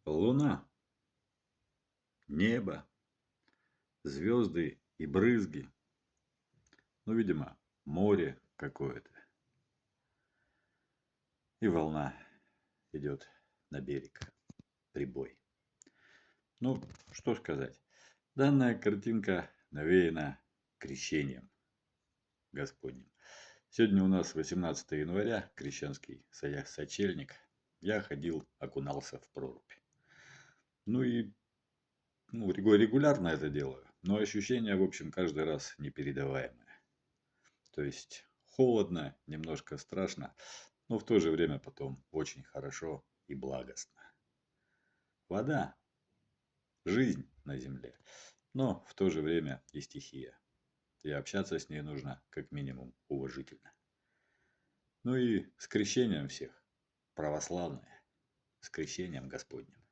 Луна, небо, звезды и брызги. Ну, видимо, море какое-то. И волна идет на берег. Прибой. Ну, что сказать. Данная картинка навеяна крещением Господним. Сегодня у нас 18 января, крещенский сочельник. Я ходил, окунался в прорубь. Ну и регулярно это делаю. Но ощущения, в общем, каждый раз непередаваемые. То есть холодно, немножко страшно, но в то же время потом очень хорошо и благостно. Вода– жизнь на земле, но в то же время и стихия. И общаться с ней нужно как минимум уважительно. Ну и с крещением всех, православные, с крещением Господним.